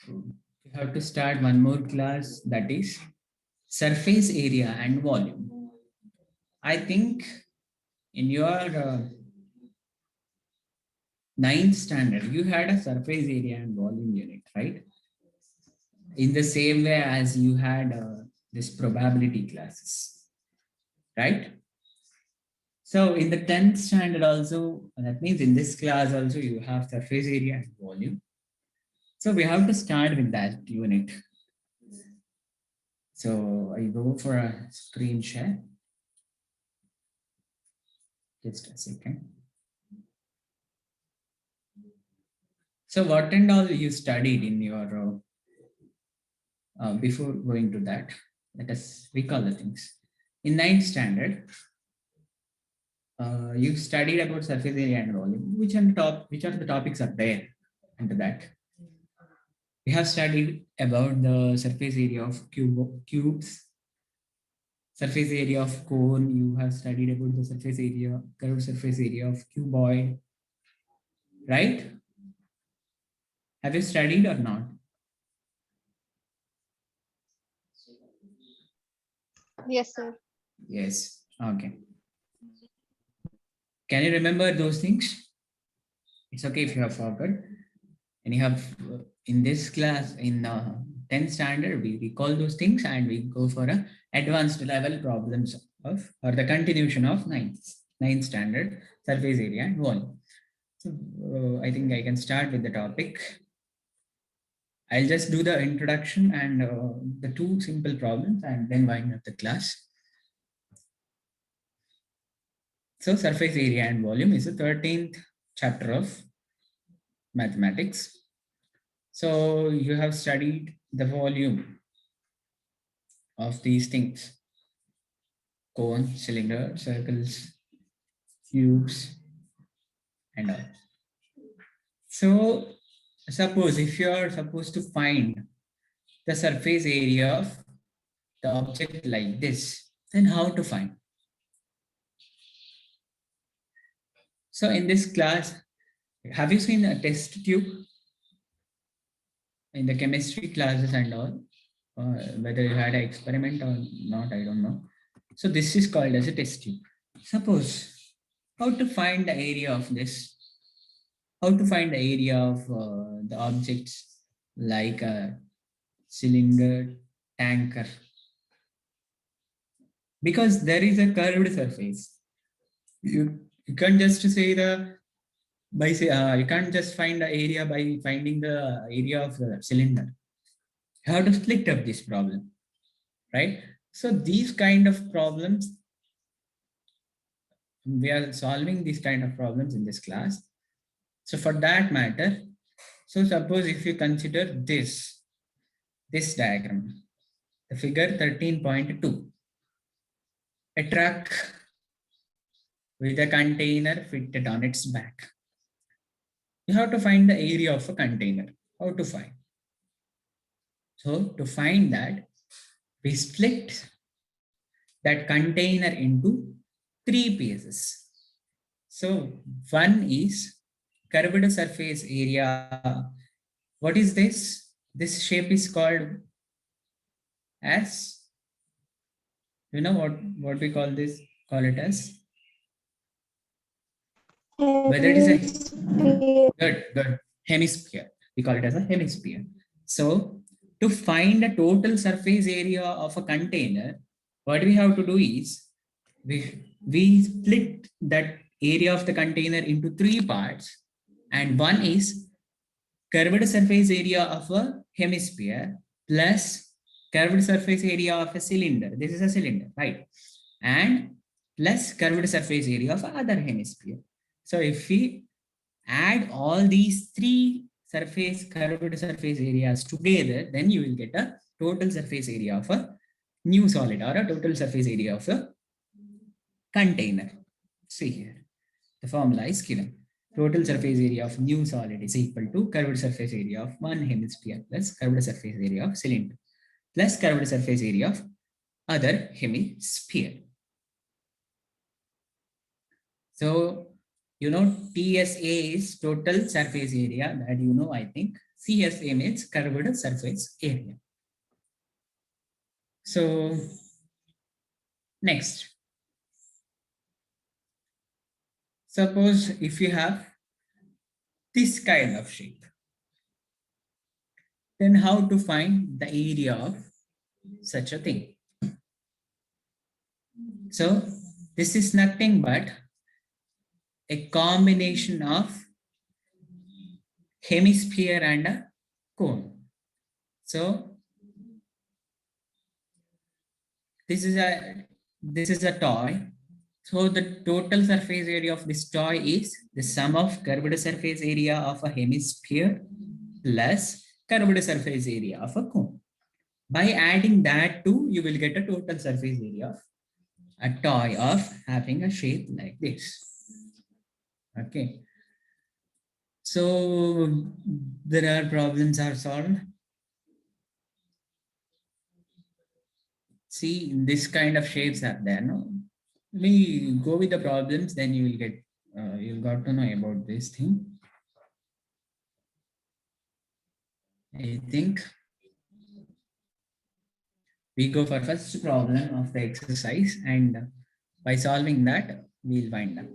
We have to start one more class, that is surface area and volume. I think in your ninth standard, you had a surface area and volume unit, right? In the same way as you had this probability classes, right? So in the 10th standard also, that means in this class also you have surface area and volume. So we have to start with that unit. So I go for a screen share. Just a second. So what and all you studied in your, before going to that, let us recall the things. In 9th standard, you studied about surface area and volume. Which are the topics are there under that? We have studied about the surface area of cubes, surface area of cone. You have studied about the surface area, curved surface area of cuboid, right? Have you studied or not? Yes, sir. Yes. Okay. Can you remember those things? It's okay if you have forgotten. And you have in this class in 10th standard, we recall those things and we go for a advanced level problems of or the continuation of ninth standard surface area and volume. So I think I can start with the topic. I'll just do the introduction and the two simple problems and then wind up the class. So surface area and volume is the 13th chapter of mathematics. So you have studied the volume of these things: cone, cylinder, circles, cubes, and all. So suppose if you are supposed to find the surface area of the object like this, then how to find? So in this class, have you seen a test tube in the chemistry classes and all? Whether you had an experiment or not, I don't know. So this is called as a test tube. Suppose how to find the area of this? How to find the area of the objects like a cylinder, tanker? Because there is a curved surface. You can't just say the by say you can't just find the area by finding the area of the cylinder. You have to split up this problem, right? So these kind of problems, we are solving these kind of problems in this class. So for that matter, so suppose if you consider this diagram, the figure 13.2, a truck with a container fitted on its back. You have to find the area of a container. How to find? So to find that, we split that container into three pieces. So one is curved surface area. What is this? This shape is called as, you know what we call this? Call it as, whether it is a good hemisphere. We call it as a hemisphere. So to find the total surface area of a container, what we have to do is we split that area of the container into three parts, and one is curved surface area of a hemisphere plus curved surface area of a cylinder. This is a cylinder, right? And plus curved surface area of other hemisphere. So if we add all these three curved surface areas together, then you will get a total surface area of a new solid or a total surface area of a container. See here, the formula is given. Total surface area of new solid is equal to curved surface area of one hemisphere plus curved surface area of cylinder plus curved surface area of other hemisphere. So, you know, TSA is total surface area, that you know, I think. CSA means curved surface area. So next, suppose if you have this kind of shape, then how to find the area of such a thing? So this is nothing but a combination of hemisphere and a cone. So this is a toy. So the total surface area of this toy is the sum of curved surface area of a hemisphere plus curved surface area of a cone. By adding that two, you will get a total surface area of a toy of having a shape like this. Okay. So there are problems are solved. See, this kind of shapes are there. No, we go with the problems, then you will get you got to know about this thing. I think we go for first problem of the exercise, and by solving that, we'll wind up.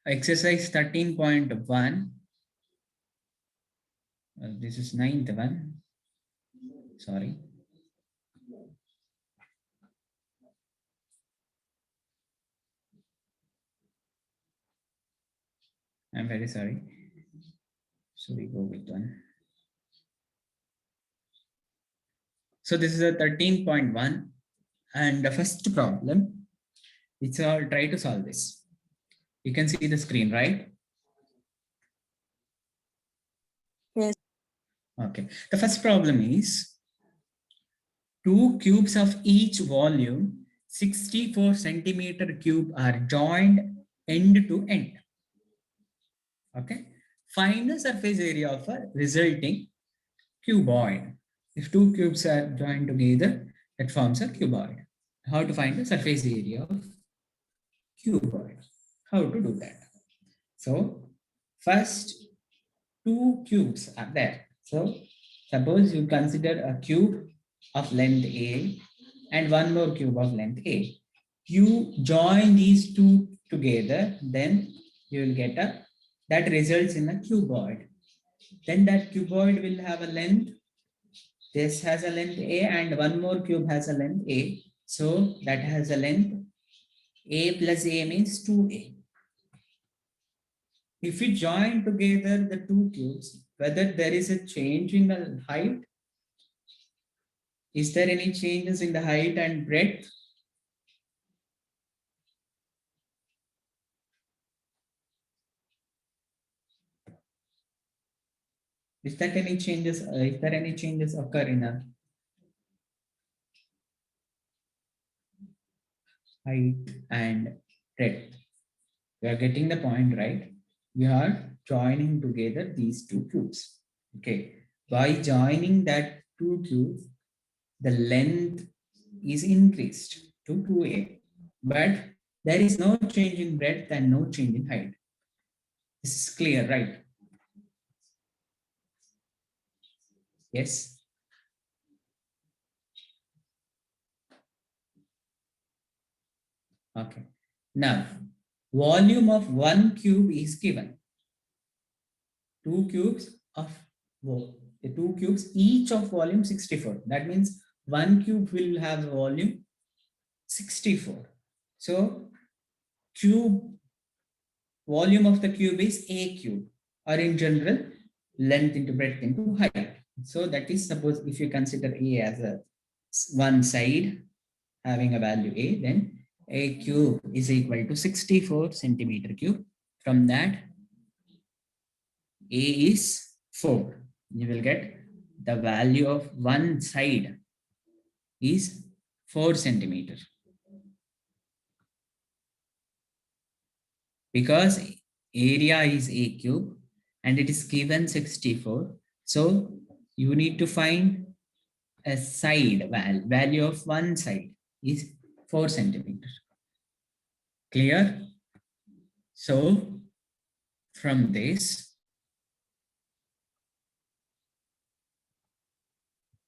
Exercise 13.1. This is 9th one. Sorry. I'm very sorry. So we go with one. So this is a 13.1, and the first problem, it's all try to solve this. You can see the screen, right? Yes. Okay. The first problem is 2 cubes of each volume, 64 centimeter cube are joined end to end. Okay. Find the surface area of a resulting cuboid. If 2 cubes are joined together, that forms a cuboid. How to find the surface area of cuboid? How to do that? So first 2 cubes are there. So suppose you consider a cube of length A and one more cube of length A. You join these two together, then you will get a, that results in a cuboid. Then that cuboid will have a length. This has a length A and one more cube has a length A. So that has a length A plus A means 2A. If we join together the 2 cubes, whether there is a change in the height, is there any changes in the height and breadth? Is there any changes? If there any changes occur in a height and breadth? You are getting the point, right? We are joining together these 2 cubes. Okay. By joining that 2 cubes, the length is increased to 2A, but there is no change in breadth and no change in height. This is clear, right? Yes. Okay. Now, volume of 1 cube is given. 2 cubes of the 2 cubes, each of volume 64. That means 1 cube will have volume 64. So cube volume of the cube is A cube, or in general, length into breadth into height. So that is, suppose if you consider A as a one side having a value A, then A cube is equal to 64 centimeter cube. From that, A is 4. You will get the value of one side is 4 centimeter. Because area is A cube and it is given 64. So you need to find a side value of one side is 4 centimeter. Clear? So from this,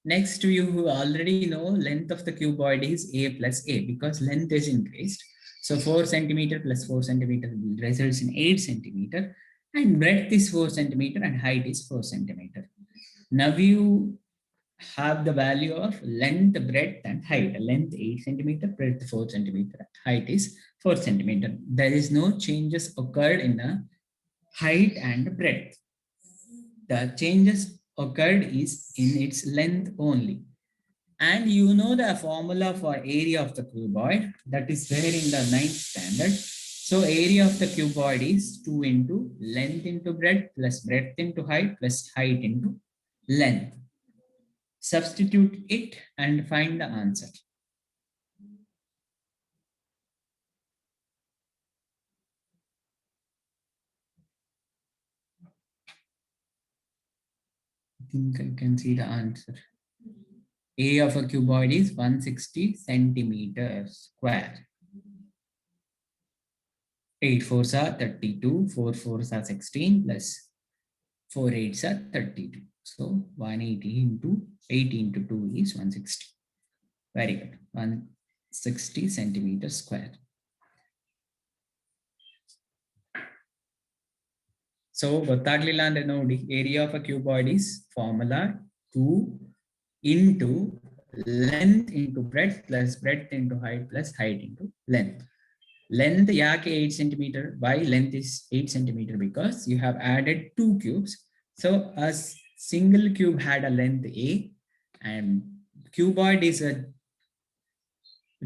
Next, you already know length of the cuboid is a plus a because length is increased. So 4 centimeter plus 4 centimeter results in 8 centimeter, and breadth is 4 centimeter and height is 4 centimeter. Now you have the value of length, breadth, and height. Length 8 centimeter, breadth 4 centimeter, height is 4 centimeter. There is no changes occurred in the height and breadth. The changes occurred is in its length only. And you know the formula for area of the cuboid that is there in the 9th standard. So area of the cuboid is 2 into length into breadth plus breadth into height plus height into length. Substitute it and find the answer. I think I can see the answer. Area of a cuboid is 160 centimeters square. 8 fours are 32, 4 fours are 16 plus 4 8s are 32. So 180 into 80 into 2 is 160. Very good. 160 centimeters square. So ಗೊತ್ತಾಗ್ಲಿಲ್ಲ ಅಂದ್ರೆ ನೋಡಿ, area of a cuboid is formula 2 into length into breadth plus breadth into height plus height into length. Length ಯಾಕೆ 8 centimeter? Why length is 8 centimeter? Because you have added 2 cubes. So a single cube had a length a, and cuboid is a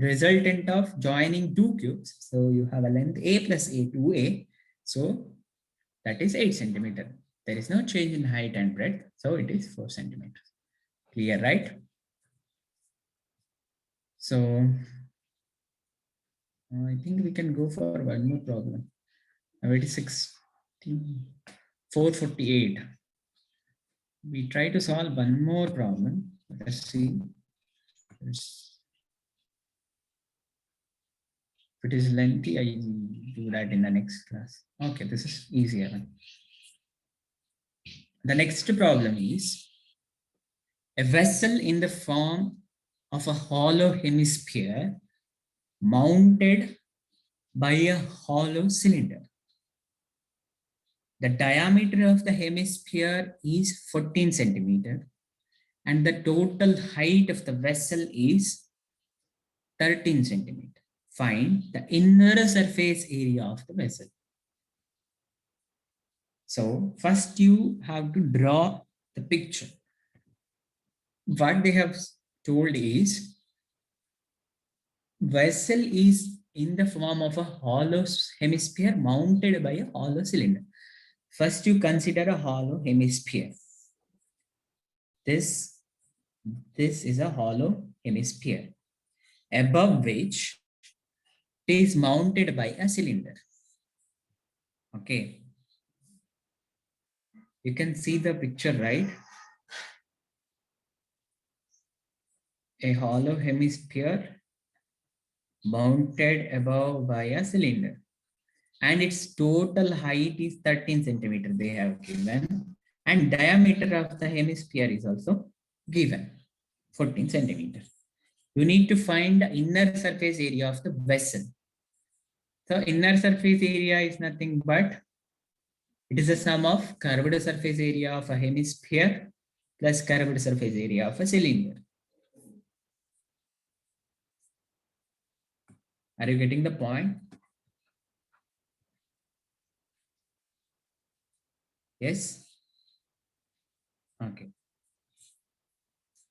resultant of joining 2 cubes. So you have a length a plus a 2a. So that is 8 centimeter. There is no change in height and breadth. So it is 4 centimeters. Clear, right? So I think we can go for one more problem. Now it is 448. We try to solve one more problem. Let's see. If it is lengthy, I do that in the next class. Okay, this is easier. The next problem is a vessel in the form of a hollow hemisphere mounted by a hollow cylinder. The diameter of the hemisphere is 14 centimeter and the total height of the vessel is 13 centimeter. Find the inner surface area of the vessel. So first you have to draw the picture. What they have told is vessel is in the form of a hollow hemisphere mounted by a hollow cylinder. First you consider a hollow hemisphere. This is a hollow hemisphere above which it is mounted by a cylinder. Okay. You can see the picture, right? A hollow hemisphere mounted above by a cylinder. And its total height is 13 centimeter they have given. And diameter of the hemisphere is also given, 14 centimeters. You need to find the inner surface area of the vessel. So inner surface area is nothing but it is a sum of curved surface area of a hemisphere plus curved surface area of a cylinder. Are you getting the point? Yes? Okay.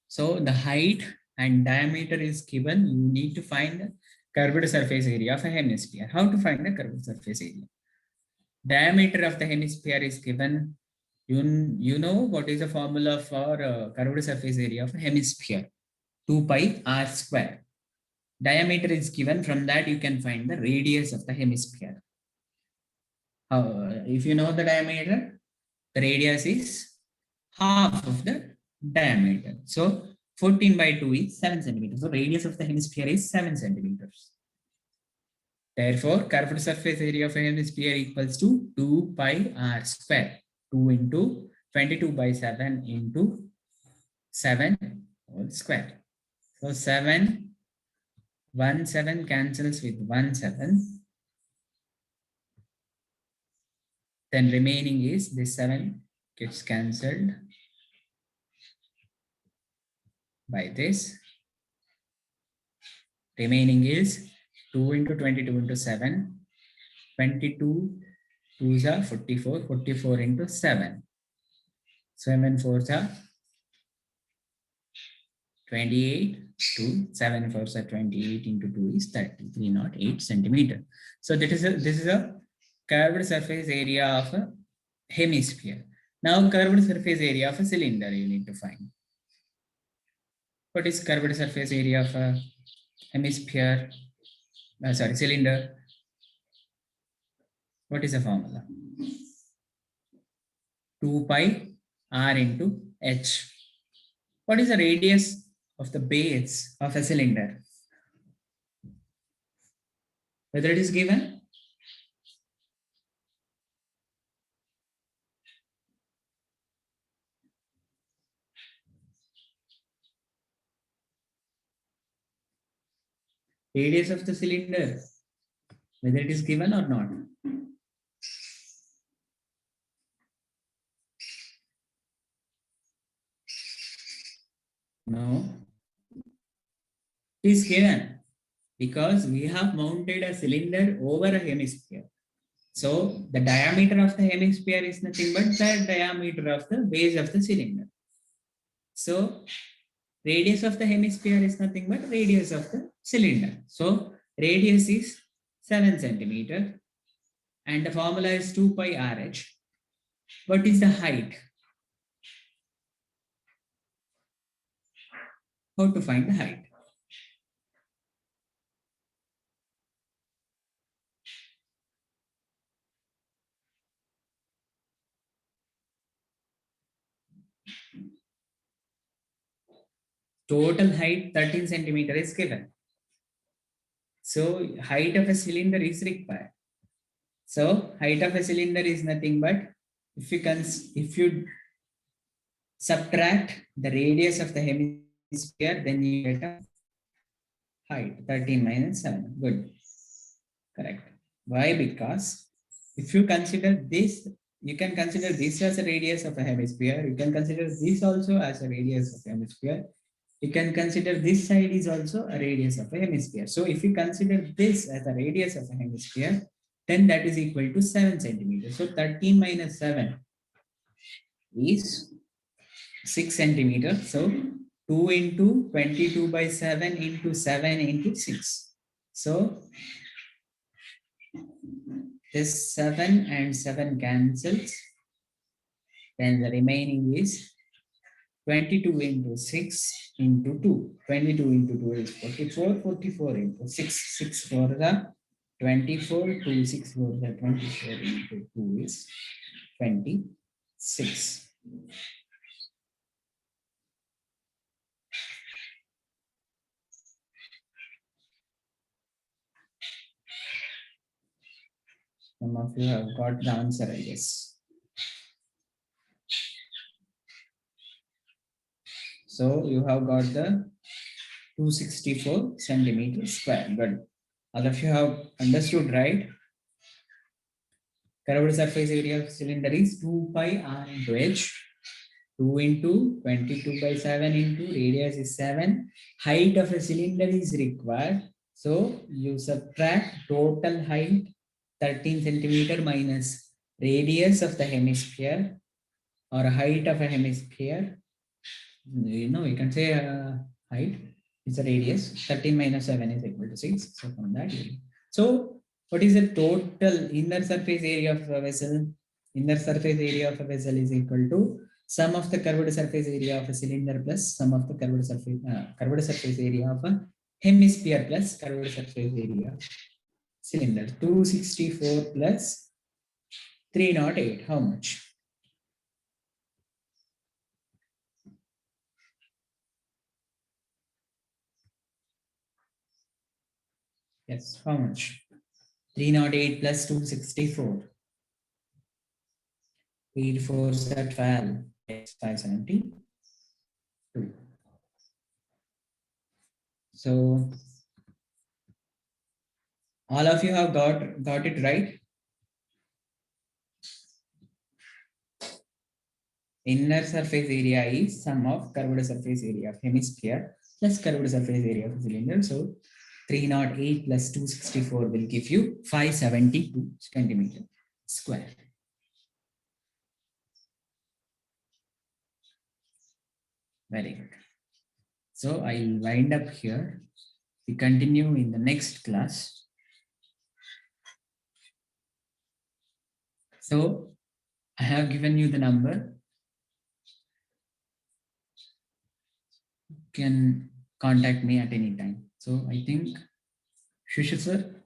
So the height and diameter is given. You need to find the curved surface area of a hemisphere. How to find the curved surface area? Diameter of the hemisphere is given. You know what is the formula for curved surface area of a hemisphere? 2 pi r square. Diameter is given. From that you can find the radius of the hemisphere. If you know the diameter, the radius is half of the diameter. So 14 by 2 is 7 centimeters. So radius of the hemisphere is 7 centimeters. Therefore, curved surface area of a hemisphere equals to 2 pi r square. 2 into 22 by 7 into 7 whole square. So 7, 1 7 cancels with 1 7. Then remaining is this 7 gets cancelled by this. Remaining is 2 into 22 into 7. 22 2s are 44. 44 into 7. 7 4s are 28. 2 7 4s are 28 into 2 is 3308 centimeter. So this is a curved surface area of a hemisphere. Now curved surface area of a cylinder you need to find. What is curved surface area of a hemisphere? Cylinder. What is the formula? 2 pi r into h. What is the radius of the base of a cylinder? Whether it is given? Radius of the cylinder, whether it is given or not. No, it is given because we have mounted a cylinder over a hemisphere. So the diameter of the hemisphere is nothing but the diameter of the base of the cylinder. So radius of the hemisphere is nothing but radius of the cylinder. So radius is 7 centimeter and the formula is 2 pi RH. What is the height? How to find the height? Total height 13 centimeter is given. So height of a cylinder is required. So height of a cylinder is nothing but if you subtract the radius of the hemisphere, then you get a height 13 minus 7. Good. Correct. Why? Because if you consider this, you can consider this as a radius of a hemisphere. You can consider this also as a radius of a hemisphere. You can consider this side is also a radius of a hemisphere. So if you consider this as a radius of a hemisphere, then that is equal to 7 centimeters. So 13 minus 7 is 6 centimeters. So 2 into 22 by 7 into 7 into 6. So this 7 and 7 cancels. Then the remaining is 22 into 6 into 2. 22 into 2 is 44. 44 into 6. 6 for the 24. 2 6 for the 24 into 2 is 26. Some of you have got the answer, I guess. So you have got the 264 centimeters square. Good. All of you have understood, right? Curved surface area of cylinder is 2 pi r into h. 2 into 22 by 7 into radius is 7. Height of a cylinder is required. So you subtract total height 13 centimeter minus radius of the hemisphere or height of a hemisphere. You can say height is a radius. 13 minus 7 is equal to 6. So from that, so what is the total inner surface area of a vessel? Inner surface area of a vessel is equal to sum of the curved surface area of a cylinder plus sum of the curved surface area of a hemisphere plus curved surface area of cylinder. 264 plus 308. How much? Yes, how much? 308 plus 264. 8 4s are 12. Yes, 572. So all of you have got it right. Inner surface area is sum of curved surface area of hemisphere plus curved surface area of cylinder. So 308 plus 264 will give you 572 centimeter square. Very good. So I'll wind up here. We continue in the next class. So I have given you the number. You can contact me at any time. So I think Shusha sir.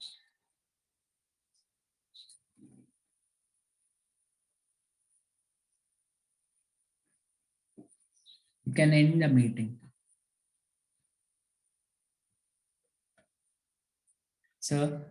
You can end the meeting. Sir.